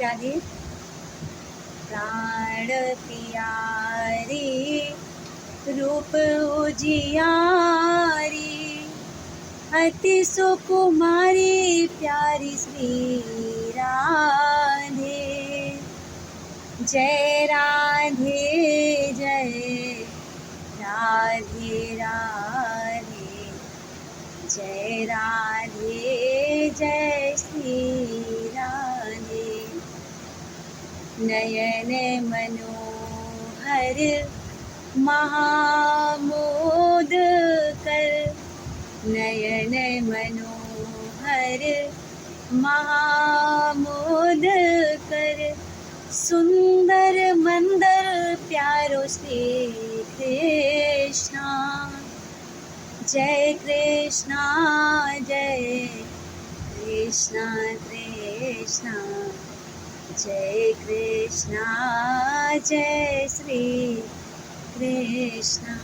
राधे। प्राण प्यारी रूप उजियारी, अति सुकुमारी प्यारी श्री राधे। जय राधे जय राधे राधे, जय राधे जय श्री राधे। नयन मनोहर महामोद कर, नयन मनोहर महामोद कर, सुंदर मंदर प्यारो श्री कृष्णा। जय कृष्णा जय कृष्णा कृष्णा, जय कृष्णा जय श्री कृष्णा।